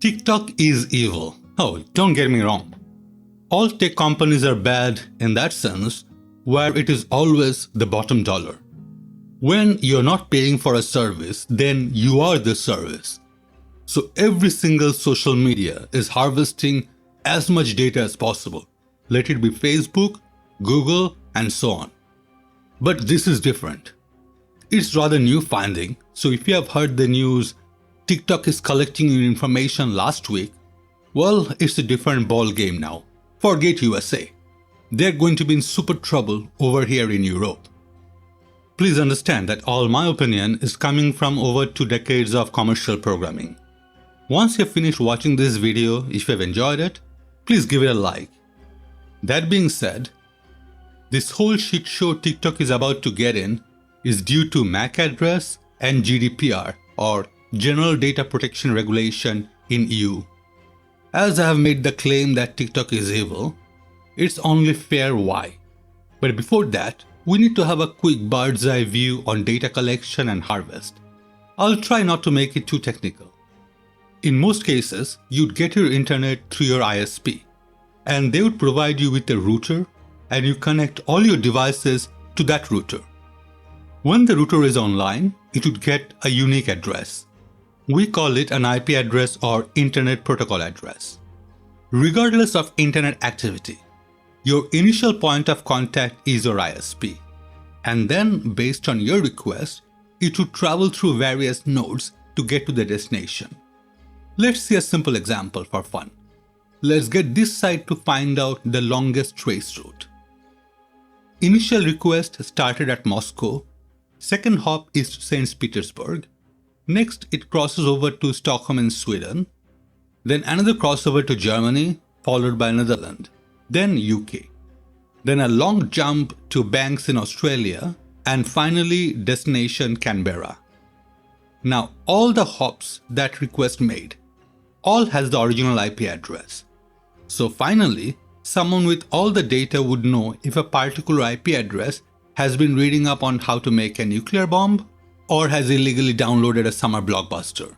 TikTok is evil. Oh, don't get me wrong. All tech companies are bad in that sense, where it is always the bottom dollar. When you're not paying for a service, then you are the service. So every single social media is harvesting as much data as possible. Let it be Facebook, Google, and so on. But this is different. It's rather new finding. So if you have heard the news, TikTok is collecting your information last week, well, it's a different ball game now. Forget USA. They're going to be in super trouble over here in Europe. Please understand that all my opinion is coming from over 2 decades of commercial programming. Once you've finished watching this video, if you've enjoyed it, please give it a like. That being said, this whole shit show TikTok is about to get in is due to MAC address and GDPR, or General Data Protection Regulation in EU. As I have made the claim that TikTok is evil, it's only fair why. But before that, we need to have a quick bird's eye view on data collection and harvest. I'll try not to make it too technical. In most cases, you'd get your internet through your ISP, and they would provide you with a router, and you connect all your devices to that router. When the router is online, it would get a unique address. We call it an IP address or Internet Protocol address. Regardless of internet activity, your initial point of contact is your ISP, and then based on your request, it would travel through various nodes to get to the destination. Let's see a simple example for fun. Let's get this site to find out the longest trace route. Initial request started at Moscow, second hop is to St. Petersburg, next it crosses over to Stockholm in Sweden, then another crossover to Germany, followed by Netherlands, then UK, then a long jump to banks in Australia, and finally destination Canberra. Now all the hops that request made, all has the original IP address. So finally, someone with all the data would know if a particular IP address has been reading up on how to make a nuclear bomb or has illegally downloaded a summer blockbuster.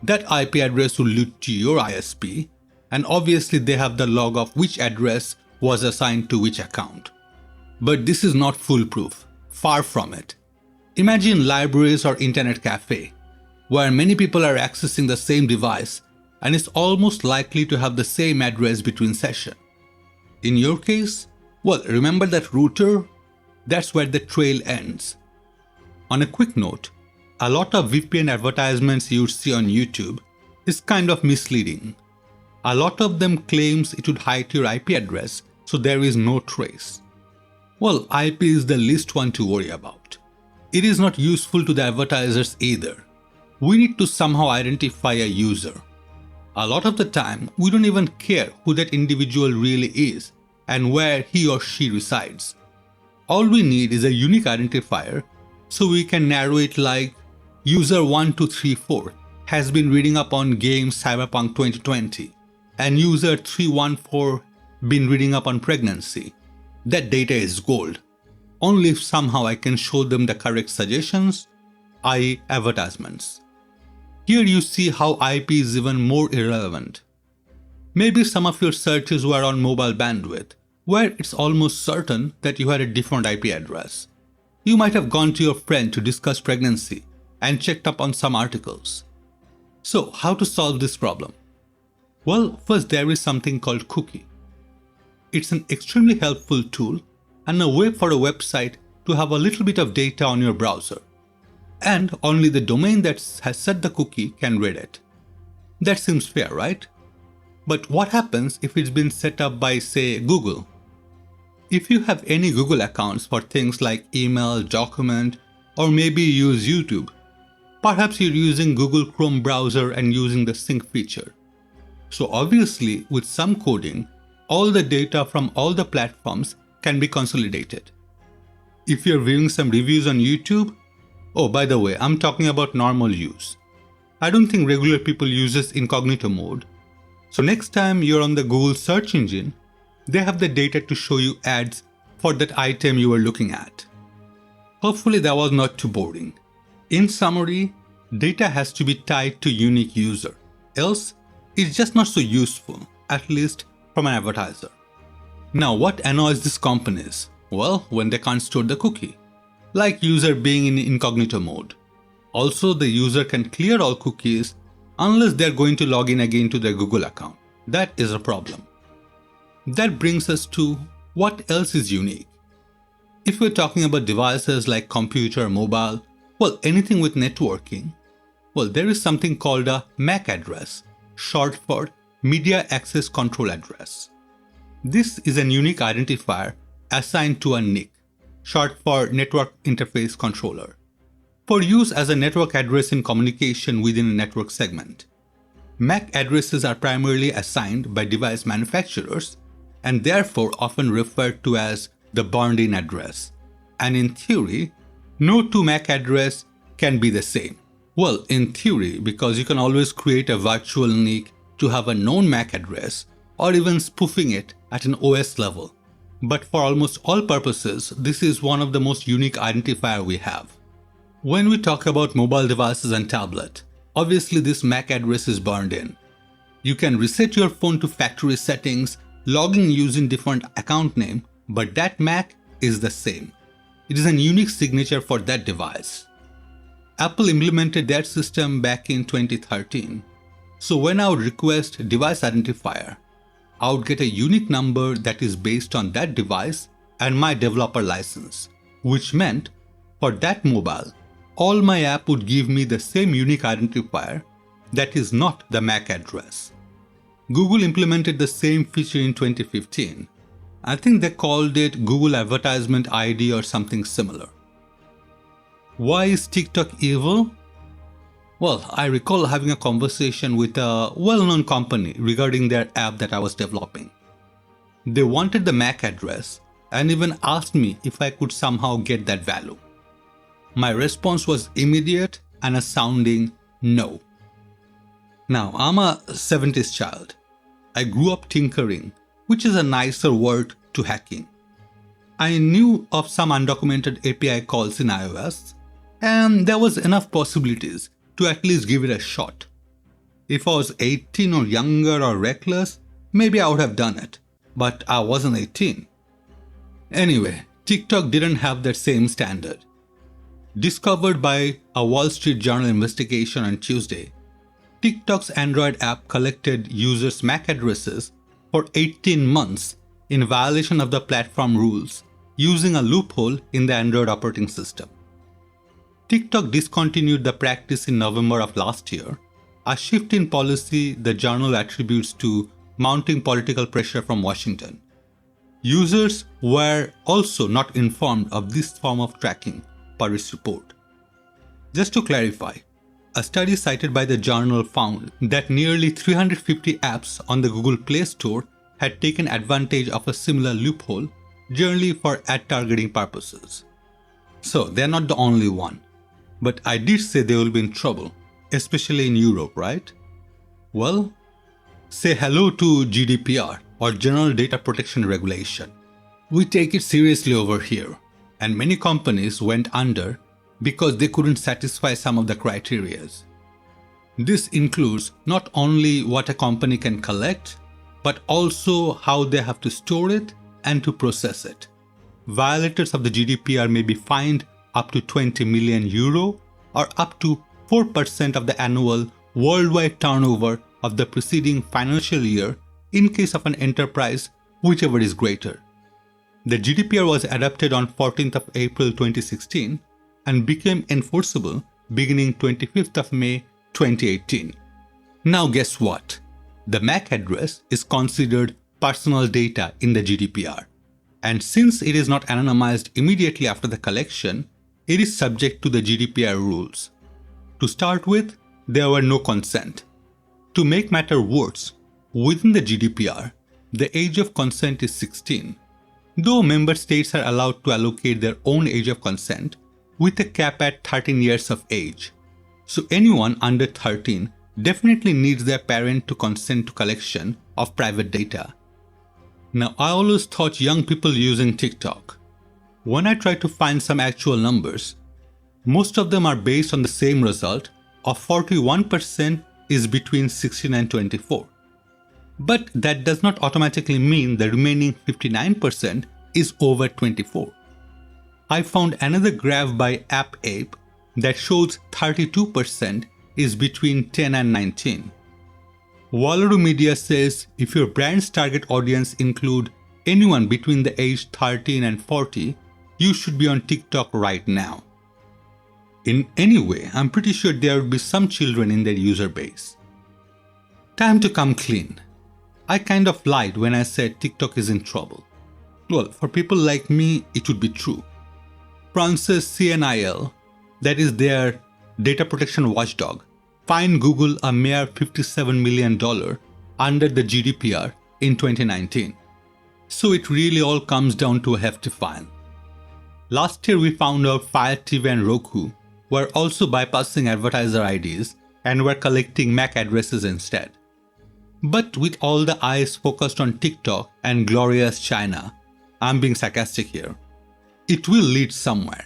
That IP address will lead to your ISP, and obviously they have the log of which address was assigned to which account. But this is not foolproof, far from it. Imagine libraries or internet cafe, where many people are accessing the same device and is almost likely to have the same address between sessions. In your case, well, remember that router? That's where the trail ends. On a quick note, a lot of VPN advertisements you see on YouTube is kind of misleading. A lot of them claims it would hide your IP address, so there is no trace. Well, IP is the least one to worry about. It is not useful to the advertisers either. We need to somehow identify a user. A lot of the time, we don't even care who that individual really is and where he or she resides. All we need is a unique identifier, so we can narrow it like user1234 has been reading up on games Cyberpunk 2020 and user 314 been reading up on pregnancy. That data is gold, only if somehow I can show them the correct suggestions, i.e. advertisements. Here you see how IP is even more irrelevant. Maybe some of your searches were on mobile bandwidth, where it's almost certain that you had a different IP address. You might have gone to your friend to discuss pregnancy and checked up on some articles. So how to solve this problem? Well, first there is something called cookie. It's an extremely helpful tool and a way for a website to have a little bit of data on your browser. And only the domain that has set the cookie can read it. That seems fair, right? But what happens if it's been set up by, say, Google? If you have any Google accounts for things like email, document, or maybe you use YouTube, perhaps you're using Google Chrome browser and using the sync feature. So obviously, with some coding, all the data from all the platforms can be consolidated. If you're viewing some reviews on YouTube, oh, by the way, I'm talking about normal use. I don't think regular people use this incognito mode. So next time you're on the Google search engine, they have the data to show you ads for that item you were looking at. Hopefully that was not too boring. In summary, data has to be tied to unique user, else It's just not so useful, at least from an advertiser. Now, what annoys these companies? Well, when they can't store the cookie, like user being in incognito mode. Also, the user can clear all cookies unless they're going to log in again to their Google account. That is a problem. That brings us to what else is unique. If we're talking about devices like computer, mobile, well, anything with networking, well, there is something called a MAC address, short for Media Access Control Address. This is a unique identifier assigned to a NIC, short for Network Interface Controller, for use as a network address in communication within a network segment. MAC addresses are primarily assigned by device manufacturers and therefore often referred to as the burned-in address. And in theory, no two MAC address can be the same. Well, in theory, because you can always create a virtual NIC to have a known MAC address or even spoofing it at an OS level. But for almost all purposes, this is one of the most unique identifier we have. When we talk about mobile devices and tablet, obviously this MAC address is burned in. You can reset your phone to factory settings, logging using different account name, but that MAC is the same. It is a unique signature for that device. Apple implemented that system back in 2013. So when I would request device identifier, I would get a unique number that is based on that device and my developer license, which meant for that mobile, all my app would give me the same unique identifier that is not the MAC address. Google implemented the same feature in 2015. I think they called it Google Advertisement ID or something similar. Why is TikTok evil? Well, I recall having a conversation with a well-known company regarding their app that I was developing. They wanted the MAC address and even asked me if I could somehow get that value. My response was immediate and a sounding no. Now, I'm a 70s child. I grew up tinkering, which is a nicer word to hacking. I knew of some undocumented API calls in iOS, and there was enough possibilities to at least give it a shot. If I was 18 or younger or reckless, maybe I would have done it, but I wasn't 18. Anyway, TikTok didn't have that same standard. Discovered by a Wall Street Journal investigation on Tuesday, TikTok's Android app collected users' MAC addresses for 18 months in violation of the platform rules, using a loophole in the Android operating system. TikTok discontinued the practice in November of last year, a shift in policy the journal attributes to mounting political pressure from Washington. Users were also not informed of this form of tracking, per its report. Just to clarify, a study cited by the journal found that nearly 350 apps on the Google Play Store had taken advantage of a similar loophole, generally for ad targeting purposes. So they're not the only one. But I did say they will be in trouble, especially in Europe, right? Well, say hello to GDPR or General Data Protection Regulation. We take it seriously over here, and many companies went under because they couldn't satisfy some of the criteria. This includes not only what a company can collect, but also how they have to store it and to process it. Violators of the GDPR may be fined up to 20 million euro or up to 4% of the annual worldwide turnover of the preceding financial year in case of an enterprise, whichever is greater. The GDPR was adopted on 14th of April 2016 and became enforceable beginning 25th of May 2018. Now guess what? The MAC address is considered personal data in the GDPR. And since it is not anonymized immediately after the collection, it is subject to the GDPR rules. To start with, there were no consent. To make matter worse, within the GDPR, the age of consent is 16, though member states are allowed to allocate their own age of consent with a cap at 13 years of age. So anyone under 13 definitely needs their parent to consent to collection of private data. Now, I always thought young people using TikTok. When I try to find some actual numbers, most of them are based on the same result of 41% is between 16 and 24. But that does not automatically mean the remaining 59% is over 24. I found another graph by AppApe that shows 32% is between 10 and 19. Wallaroo Media says if your brand's target audience include anyone between the age 13 and 40, you should be on TikTok right now. In any way, I'm pretty sure there would be some children in their user base. Time to come clean. I kind of lied when I said TikTok is in trouble. Well, for people like me, it would be true. France's CNIL, that is their data protection watchdog, fined Google a mere $57 million under the GDPR in 2019. So it really all comes down to a hefty fine. Last year we found out Fire TV and Roku were also bypassing advertiser IDs and were collecting MAC addresses instead. But with all the eyes focused on TikTok and glorious China, I'm being sarcastic here, it will lead somewhere.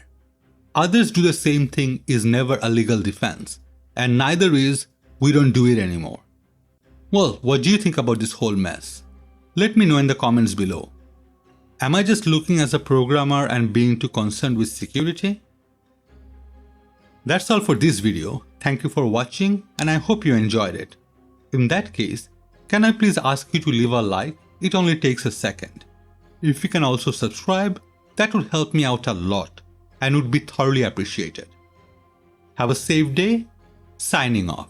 Others do the same thing is never a legal defense, and neither is we don't do it anymore. Well, what do you think about this whole mess? Let me know in the comments below. Am I just looking as a programmer and being too concerned with security? That's all for this video. Thank you for watching and I hope you enjoyed it. In that case, can I please ask you to leave a like? It only takes a second. If you can also subscribe, that would help me out a lot and would be thoroughly appreciated. Have a safe day. Signing off.